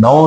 9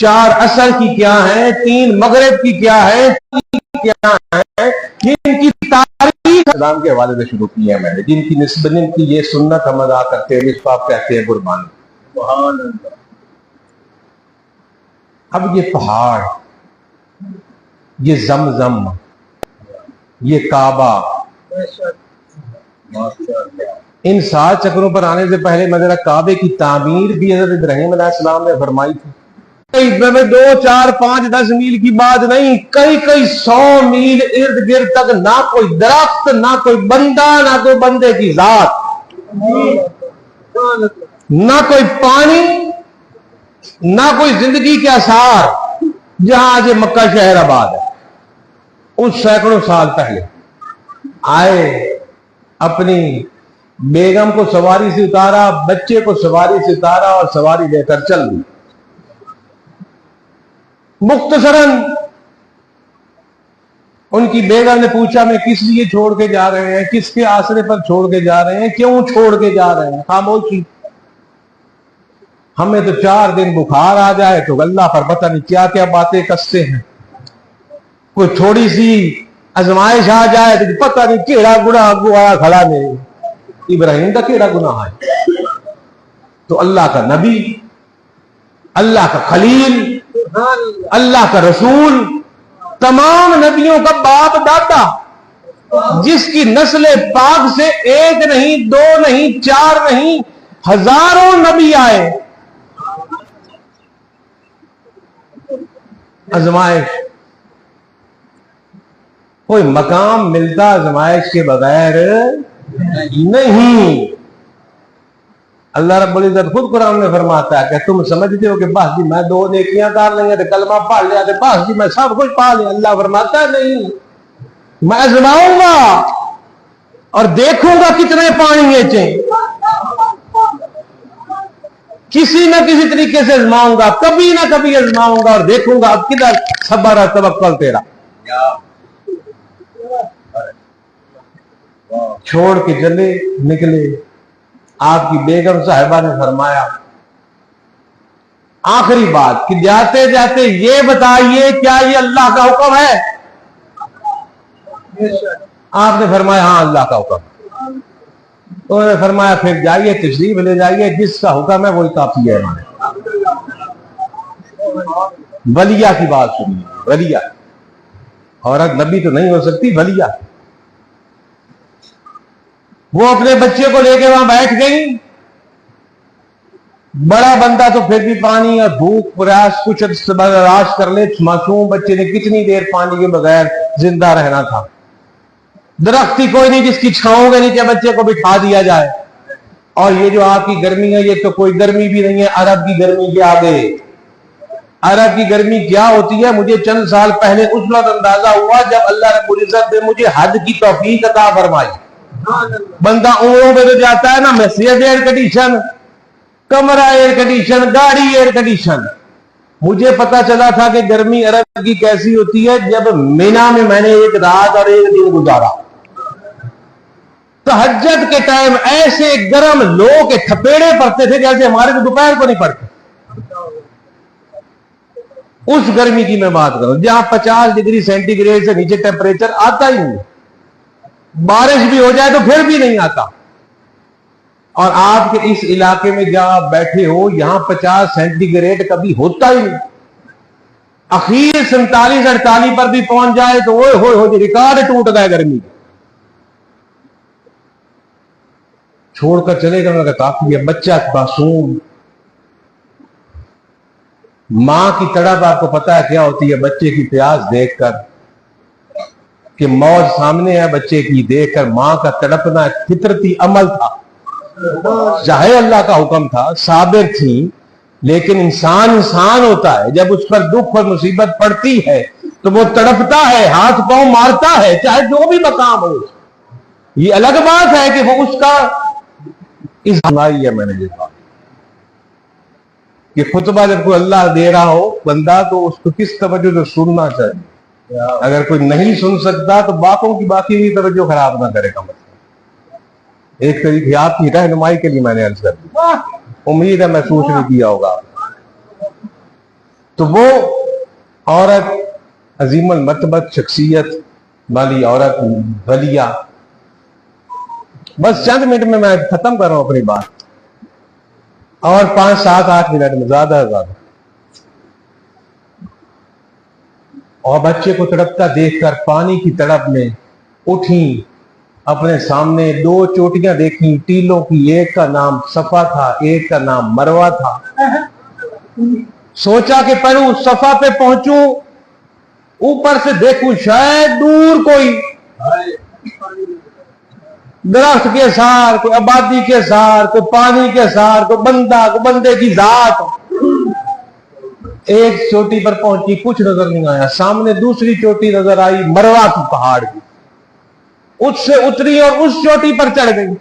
4 عصر کی کیا ہیں، 3 مغرب کی کیا ہے، کیا ہے، یہ ان کی تاریخ اسلام کے حوالے سے شروع کی ہے میں نے، جن کی نسبت کی یہ سنت ہم ادا کرتے ہیں، جس کو آپ کہتے ہیں قربانی۔ اب یہ پہاڑ، یہ زمزم، یہ کعبہ، ان 7 چکروں پر آنے سے پہلے میں ذرا کعبے کی تعمیر بھی حضرت ابراہیم علیہ السلام نے فرمائی تھی۔ 2 4 5 10 میل کی بات نہیں، کئی 100 میل ارد گرد تک نہ کوئی درخت، نہ کوئی بندہ، نہ کوئی بندے کی ذات، نہ کوئی پانی، نہ کوئی زندگی کے آثار، جہاں آج مکہ شہر آباد ہے۔ اس سینکڑوں سال پہلے آئے، اپنی بیگم کو سواری سے اتارا، بچے کو سواری سے اتارا اور سواری لے کر چل دی۔ مختصراً ان کی بیگم نے پوچھا میں کس لیے چھوڑ کے جا رہے ہیں، کس کے آسرے پر چھوڑ کے جا رہے ہیں، کیوں چھوڑ کے جا رہے ہیں؟ خاموشی۔ ہمیں تو 4 دن بخار آ جائے تو اللہ پر پتہ نہیں کیا کیا باتیں کستے ہیں، کوئی تھوڑی سی ازمائش آ جائے تو پتہ نہیں کیڑا گناہ گوایا کھڑا نہیں۔ ابراہیم کا کیڑا گناہ ہے؟ تو اللہ کا نبی، اللہ کا خلیل، اللہ کا رسول، تمام نبیوں کا باپ دادا، جس کی نسل پاک سے 1 نہیں، 2 نہیں، 4 نہیں، ہزاروں نبی آئے۔ آزمائش، کوئی مقام ملتا آزمائش کے بغیر نہیں۔ اللہ رب العزت خود قرآن میں فرماتا ہے کہ تم سمجھتے ہو کہ بس جی میں 2 نیکیاں کر لیں گے تو کلمہ پڑھ لیا تو بس جی میں سب کچھ پا لیا۔ اللہ فرماتا ہے نہیں، میں آزماؤں گا اور دیکھوں گا کتنے پانی نیچیں، کسی نہ کسی طریقے سے آزماؤں گا، کبھی نہ کبھی آزماؤں گا اور دیکھوں گا اب کدھر صبر اور توکل تیرا۔ چھوڑ کے چلے نکلے۔ آپ کی بیگم صاحبہ نے فرمایا آخری بات کہ جاتے جاتے یہ بتائیے کیا یہ اللہ کا حکم ہے؟ آپ نے فرمایا ہاں اللہ کا حکم۔ انہوں نے فرمایا پھر جائیے تشریف لے جائیے، جس کا حکم ہے وہی کافی ہے ہمارے۔ ولیہ کی بات سنیے، ولیہ عورت نبی تو نہیں ہو سکتی، ولیہ۔ وہ اپنے بچے کو لے کے وہاں بیٹھ گئی۔ بڑا بندہ تو پھر بھی پانی اور بھوک پیاس کچھ برداشت کر لے، معصوم بچے نے کتنی دیر پانی کے بغیر زندہ رہنا تھا؟ درخت ہی کوئی نہیں جس کی چھاؤں کے نیچے بچے کو بٹھا دیا جائے۔ اور یہ جو آپ کی گرمی ہے یہ تو کوئی گرمی بھی نہیں ہے عرب کی گرمی کے آگے۔ عرب کی گرمی کیا ہوتی ہے مجھے چند سال پہلے اس وقت اندازہ ہوا جب اللہ رب العزت نے مجھے حج کی توفیق عطا فرمائی۔ بندہ عمروں پہ تو جاتا ہے نا، مسجد ایئر کنڈیشن، کمرہ ایئر کنڈیشن، گاڑی ایئر کنڈیشن۔ مجھے پتا چلا تھا کہ گرمی عرب کی کیسی ہوتی ہے جب مینا میں میں نے 1 رات اور 1 دن گزارا۔ تہجد کے ٹائم ایسے گرم لو کے تھپیڑے پڑتے تھے جیسے ہمارے تو دوپہر کو نہیں پڑتے۔ اس گرمی کی میں بات کروں جہاں 50 ڈگری سینٹی گریڈ سے نیچے ٹیمپریچر آتا ہی نہیں، بارش بھی ہو جائے تو پھر بھی نہیں آتا۔ اور آپ کے اس علاقے میں جہاں بیٹھے ہو یہاں 50 سینٹی گریڈ کبھی ہوتا ہی نہیں۔ اخیر 47 48 پر بھی پہنچ جائے تو ہوئے ریکارڈ ٹوٹ گئے گرمی۔ چھوڑ کر چلے گا کہ کافی ہے، بچہ معصوم، ماں کی تڑپ آپ کو پتا ہے کیا ہوتی ہے؟ بچے کی پیاس دیکھ کر کہ موت سامنے ہے، بچے کی دیکھ کر ماں کا تڑپنا فطرتی عمل تھا، چاہے اللہ کا حکم تھا، صابر تھی، لیکن انسان ہوتا ہے، جب اس پر دکھ اور مصیبت پڑتی ہے تو وہ تڑپتا ہے، ہاتھ پاؤں مارتا ہے، چاہے جو بھی مقام ہو۔ یہ الگ بات ہے کہ وہ اس کا سنائی ہے میں نے یہ بات کہ خطبہ جب کوئی اللہ دے رہا ہو بندہ تو اس کو کس توجہ سے سننا چاہیے۔ اگر کوئی نہیں سن سکتا تو باقوں کی باقی بھی توجہ خراب نہ کرے گا۔ ایک طریقے آپ کی رہنمائی کے لیے میں نے عرض کر دی، امید ہے محسوس نہیں کیا ہوگا۔ تو وہ عورت عظیم المرتبت شخصیت والی عورت ولیہ، بس چند منٹ میں ختم کر رہا ہوں اپنی بات، اور 5 7 8 منٹ میں زیادہ سے زیادہ، اور بچے کو تڑپتا دیکھ کر پانی کی تڑپ میں اٹھیں، اپنے سامنے 2 چوٹیاں دیکھیں ٹیلوں کی، ایک کا نام صفا تھا ایک کا نام مروہ تھا۔ سوچا کہ پہلو صفا پہ پہنچوں، اوپر سے دیکھوں شاید دور کوئی درخت کے سار، کوئی آبادی کے سار، کوئی پانی کے سار، کوئی بندہ، کوئی بندے کی ذات۔ ایک چوٹی پر پہنچی، کچھ نظر نہیں آیا، سامنے دوسری چوٹی نظر آئی مروہ کی پہاڑ کی، اس سے اتری اور اس چوٹی پر چڑھ گئی،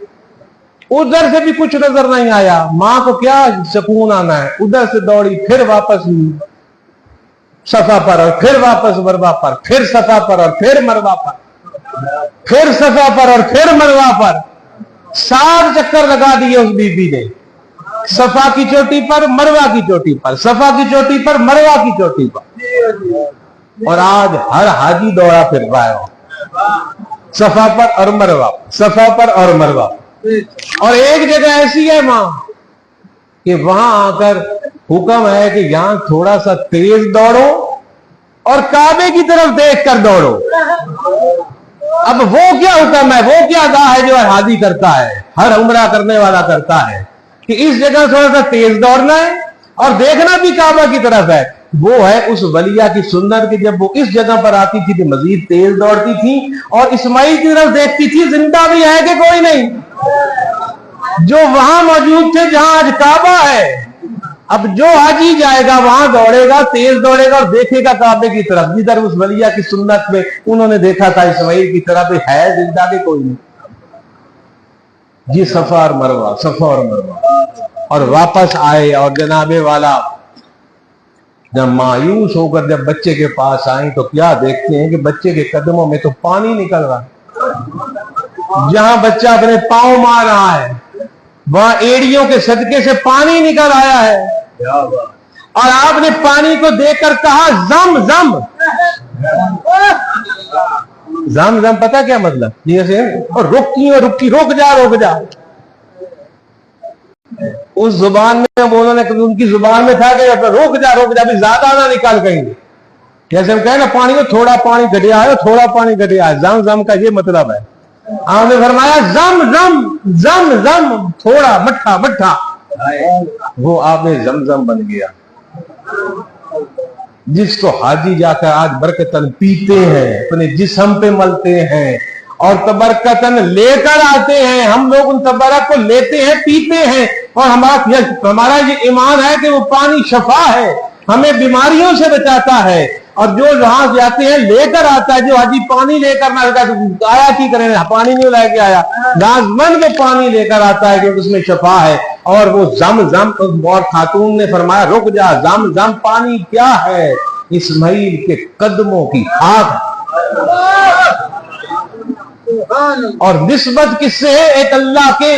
ادھر سے بھی کچھ نظر نہیں آیا، ماں کو کیا سکون آنا ہے، ادھر سے دوڑی پھر واپس صفا پر، اور پھر واپس مروہ پر، پھر صفا پر اور پھر مروہ پر، پھر صفا پر اور پھر مروہ پر، 7 چکر لگا دیے اس بی بی نے، صفا کی چوٹی پر مروہ کی چوٹی پر، صفا کی چوٹی پر مروہ کی چوٹی پر، اور آج ہر حاجی دوڑا پھر رہا ہے صفا پر اور مروہ، صفا پر اور مروہ۔ اور ایک جگہ ایسی ہے ماں کہ وہاں آ کر حکم ہے کہ یہاں تھوڑا سا تیز دوڑو اور کعبے کی طرف دیکھ کر دوڑو۔ اب وہ کیا حکم ہے، وہ کیا ادا ہے جو حاجی کرتا ہے، ہر عمرہ کرنے والا کرتا ہے، کہ اس جگہ تھوڑا سا تیز دوڑنا ہے اور دیکھنا بھی کعبہ کی طرف ہے۔ وہ ہے اس ولیہ کی سنت کہ جب وہ اس جگہ پر آتی تھی تو مزید تیز دوڑتی تھی اور اسماعیل کی طرف دیکھتی تھی زندہ بھی ہے کہ کوئی نہیں، جو وہاں موجود تھے جہاں آج کعبہ ہے۔ اب جو حاجی جائے گا وہاں دوڑے گا، تیز دوڑے گا اور دیکھے گا کعبے کی طرف، جدھر اس ولیہ کی سنت میں انہوں نے دیکھا تھا اسماعیل کی طرف ہے زندہ کہ کوئی نہیں۔ جی صفا اور مروہ، صفا اور مروہ، اور واپس آئے، اور جناب والا جب مایوس ہو کر جب بچے کے پاس آئیں تو کیا دیکھتے ہیں کہ بچے کے قدموں میں تو پانی نکل رہا ہے، جہاں بچہ اپنے پاؤں مار رہا ہے وہاں ایڑیوں کے صدقے سے پانی نکل آیا ہے، اور آپ نے پانی کو دیکھ کر کہا زم زم۔ زم زم پتہ کیا مطلب، جیسے رکی رک جا رک جا، اس زبان میں انہوں نے ان کی زبان میں تھا کہ رک جا بھی زیادہ نہ نکال کہیں گے، جیسے ہم کہیں نا پانی کو تھوڑا پانی گھٹیا ہے، تھوڑا پانی گھٹیا ہے، زم زم کا یہ مطلب ہے۔ آپ نے فرمایا زم زم زم زم، تھوڑا مٹھا مٹھا، وہ آپ نے زمزم بن گیا، جس کو حاجی جا کر آج برکتن پیتے ہیں، اپنے جسم پہ ملتے ہیں اور تبرکتن لے کر آتے ہیں۔ ہم لوگ ان تبرک کو لیتے ہیں، پیتے ہیں، اور ہمارا یہ ایمان ہے کہ وہ پانی شفا ہے، ہمیں بیماریوں سے بچاتا ہے، اور جو وہاں جاتے ہیں لے کر آتا ہے۔ جو حاجی پانی لے کر نہ آیا کی کریں، پانی نہیں لے کے آیا، لازمن وہ پانی لے کر آتا ہے کیونکہ اس میں شفا ہے، اور وہ زم زم، اور خاتون نے فرمایا رک جا، زم زم پانی کیا ہے، اسماعیل کے قدموں کی خاک، اور نسبت کس سے ہے، ایک اللہ کے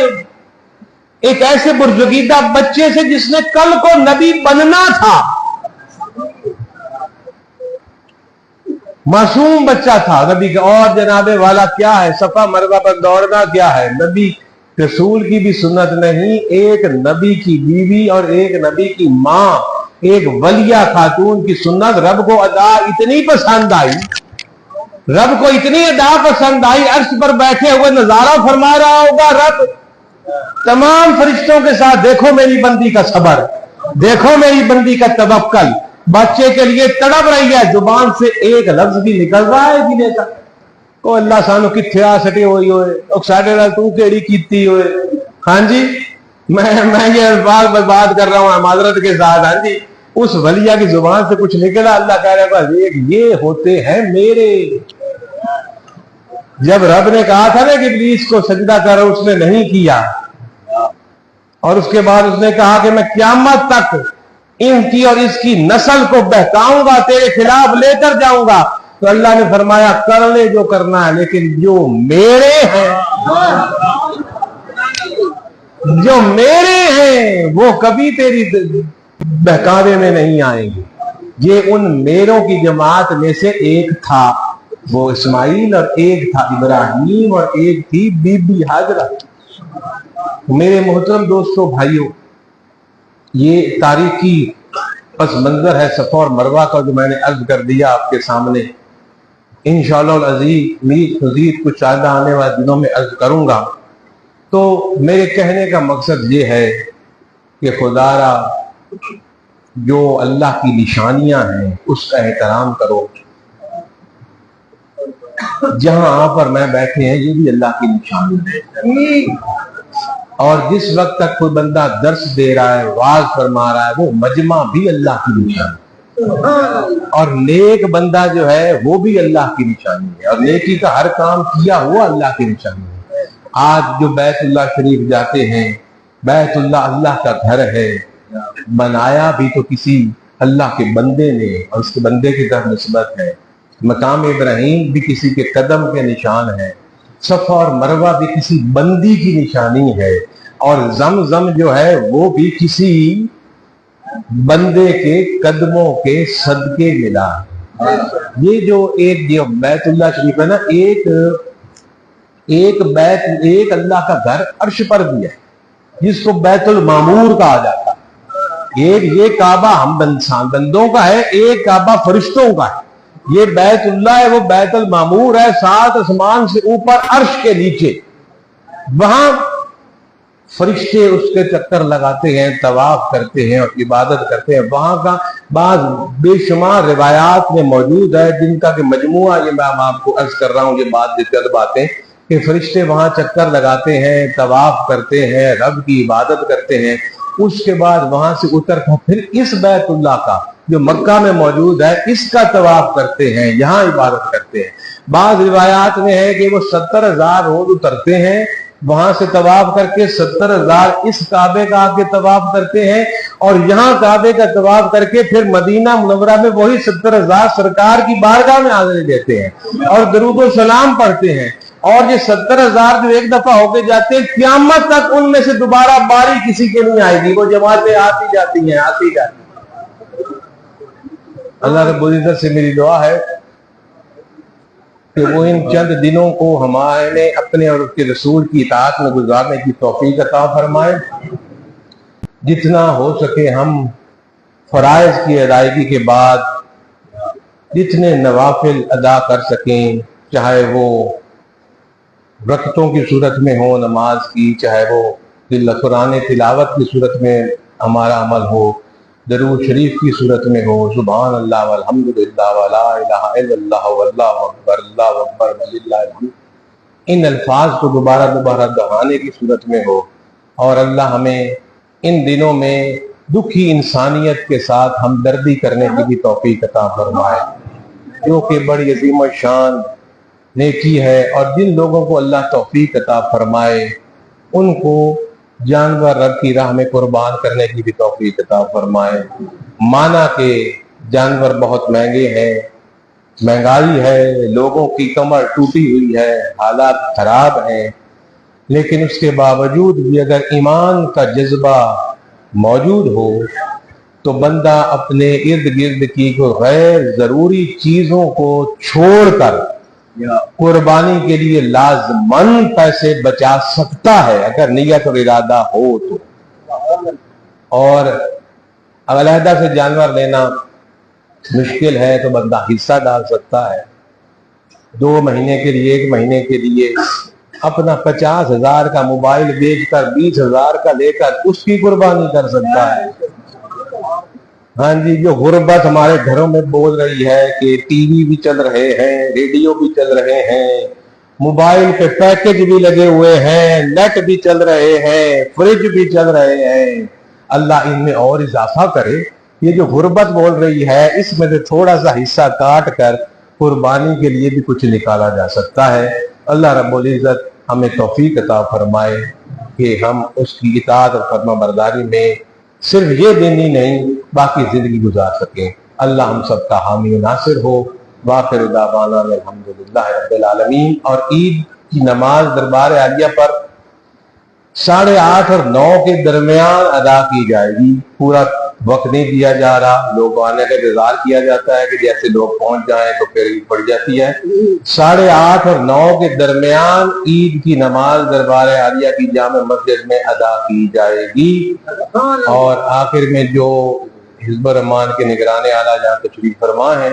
ایک ایسے برزگیدہ بچے سے جس نے کل کو نبی بننا تھا، معصوم بچہ تھا نبی کا۔ اور جناب والا کیا ہے، صفا مروہ پر دوڑنا کیا ہے، نبی رسول کی بھی سنت نہیں، ایک نبی کی بیوی اور ایک نبی کی ماں، ایک ولیہ خاتون کی سنت رب کو ادا اتنی پسند آئی، رب کو اتنی ادا پسند آئی، عرش پر بیٹھے ہوئے نظارہ فرما رہا ہوگا رب تمام فرشتوں کے ساتھ، دیکھو میری بندی کا صبر، دیکھو میری بندی کا توکل، بچے کے لیے تڑپ رہی ہے، زبان سے ایک لفظ بھی نکل رہا ہے جنہیں کا او اللہ سانو کتھے آ سٹے ہوئی ہوئے، او ساڈے نال تو کیڑی کیتی ہوئے۔ ہاں جی میں یہ الفاظ بات کر رہا ہوں معذرت کے ساتھ، ہاں جی اس ولیہ کی زبان سے کچھ نکلا، اللہ کہہ رہا ہے یہ ہوتے ہیں میرے۔ جب رب نے کہا تھا نا کہ ابلیس کو سجدہ کرو، اس نے نہیں کیا، اور اس کے بعد اس نے کہا کہ میں قیامت تک ان کی اور اس کی نسل کو بہکاؤں گا، تیرے خلاف لے کر جاؤں گا، تو اللہ نے فرمایا کر لے جو کرنا ہے، لیکن جو میرے ہیں، جو میرے ہیں وہ کبھی تیری بہکاوے میں نہیں آئیں گے، یہ ان میروں کی جماعت میں سے ایک تھا، وہ اسماعیل، اور ایک تھا ابراہیم، اور ایک تھی بی بی حاجرہ۔ میرے محترم دوستو بھائیوں، یہ تاریخی پس منظر ہے صفا اور مروہ کا جو میں نے عرض کر دیا آپ کے سامنے۔ انشاءاللہ العزیز مزید کچھ آئندہ آنے والے دنوں میں عرض کروں گا۔ تو میرے کہنے کا مقصد یہ ہے کہ خدا را جو اللہ کی نشانیاں ہیں اس کا احترام کرو۔ جہاں آپ پر میں بیٹھے ہیں یہ بھی اللہ کی نشانی ہے، اور جس وقت تک کوئی بندہ درس دے رہا ہے، واعظ فرما رہا ہے، وہ مجمع بھی اللہ کی نشانی ہے، اور نیک بندہ جو ہے وہ بھی اللہ کی نشانی ہے، اور نیکی کا ہر کام کیا ہوا اللہ کی نشانی ہے۔ آج جو بیت اللہ شریف جاتے ہیں، بیت اللہ اللہ کا گھر ہے، بنایا بھی تو کسی اللہ کے بندے نے اور اس کے بندے کی طرف نسبت ہے۔ مقام ابراہیم بھی کسی کے قدم کے نشان ہے، صفا اور مروہ بھی کسی بندی کی نشانی ہے، اور زمزم جو ہے وہ بھی کسی بندے کے قدموں کے صدقے ملا۔ یہ جو ایک بیت اللہ شریف ہے نا، ایک اللہ کا گھر عرش پر بھی ہے جس کو بیت المعمور کہا جاتا ہے۔ ایک یہ کعبہ ہم بندوں کا ہے، ایک کعبہ فرشتوں کا ہے۔ یہ بیت اللہ ہے، وہ بیت المعمور ہے، 7 آسمان سے اوپر عرش کے نیچے، وہاں فرشتے اس کے چکر لگاتے ہیں، طواف کرتے ہیں اور عبادت کرتے ہیں۔ وہاں کا بعض بے شمار روایات میں موجود ہے جن کا کہ مجموعہ یہ میں آپ کو عرض کر رہا ہوں، یہ باتیں کہ فرشتے وہاں چکر لگاتے ہیں، طواف کرتے ہیں، رب کی عبادت کرتے ہیں۔ اس کے بعد وہاں سے اتر کر پھر اس بیت اللہ کا جو مکہ میں موجود ہے اس کا طواف کرتے ہیں، یہاں عبادت کرتے ہیں۔ بعض روایات میں ہے کہ وہ 70,000 روز اترتے ہیں، وہاں سے طواف کر کے 70,000 اس کعبے کا آ کے طواف کرتے ہیں، اور یہاں کعبے کا طواف کر کے پھر مدینہ منورہ میں وہی 70,000 سرکار کی بارگاہ میں حاضری دیتے ہیں اور درود و سلام پڑھتے ہیں۔ اور یہ 70,000 جو ایک دفعہ ہو کے جاتے ہیں، قیامت تک ان میں سے دوبارہ باری کسی کے نہیں آئے گی، وہ جماعتیں آتی جاتی ہیں۔ اللہ رب العزت سے میری دعا ہے کہ وہ ان چند دنوں کو ہمارے اپنے اور اس کے رسول کی اطاعت میں گزارنے کی توفیق عطا فرمائے۔ جتنا ہو سکے ہم فرائض کی ادائیگی کے بعد جتنے نوافل ادا کر سکیں، چاہے وہ رکعتوں کی صورت میں ہو نماز کی، چاہے وہ قرآن تلاوت کی صورت میں ہمارا عمل ہو، درود شریف کی صورت میں ہو، سبحان اللہ والحمدللہ ولا الہ الا اللہ واللہ اکبر وللہ الحمد، ان الفاظ کو دوبارہ دہرانے کی صورت میں ہو۔ اور اللہ ہمیں ان دنوں میں دکھی انسانیت کے ساتھ ہمدردی کرنے کی بھی توفیق عطا فرمائے، جو کہ بڑی عظیم و شان نیکی ہے۔ اور جن لوگوں کو اللہ توفیق عطا فرمائے ان کو جانور رب کی راہ میں قربان کرنے کی بھی توفیق عطا فرمائے۔ مانا کہ جانور بہت مہنگے ہیں، مہنگائی ہے، لوگوں کی کمر ٹوٹی ہوئی ہے، حالات خراب ہیں، لیکن اس کے باوجود بھی اگر ایمان کا جذبہ موجود ہو تو بندہ اپنے ارد گرد کی غیر ضروری چیزوں کو چھوڑ کر قربانی کے لیے لازماً پیسے بچا سکتا ہے اگر نیت اور ارادہ ہو تو۔ اور علیحدہ سے جانور لینا مشکل ہے تو بندہ حصہ ڈال سکتا ہے، 2 مہینے کے لیے، 1 مہینے کے لیے اپنا 50,000 کا موبائل بیچ کر 20,000 کا لے کر اس کی قربانی کر سکتا ہے۔ ہاں جی، جو غربت ہمارے گھروں میں بول رہی ہے کہ ٹی وی بھی چل رہے ہیں، ریڈیو بھی چل رہے ہیں، موبائل پہ پیکج بھی لگے ہوئے ہیں، نیٹ بھی چل رہے ہیں، فریج بھی چل رہے ہیں، اللہ ان میں اور اضافہ کرے۔ یہ جو غربت بول رہی ہے اس میں سے تھوڑا سا حصہ کاٹ کر قربانی کے لیے بھی کچھ نکالا جا سکتا ہے۔ اللہ رب العزت ہمیں توفیق عطا فرمائے کہ ہم اس کی اطاعت اور فرما برداری میں صرف یہ دن ہی نہیں باقی زندگی گزار سکیں۔ اللہ ہم سب کا حامی و ناصر ہو۔ وآخر دعوانا الحمدللہ رب العالمین۔ اور عید کی نماز دربار عالیہ پر 8:30 اور 9 کے درمیان ادا کی جائے گی. پورا وقت نہیں دیا جا رہا, لوگ آنے کا انتظار کیا جاتا ہے کہ جیسے لوگ پہنچ جائیں تو پھر عید پڑ جاتی ہے. 8:30 اور 9 کے درمیان عید کی نماز دربار عالیہ کی جامع مسجد میں ادا کی جائے گی. اور آخر میں جو حزب الرحمان کے نگران اعلیٰ جہاں تشریف فرما ہیں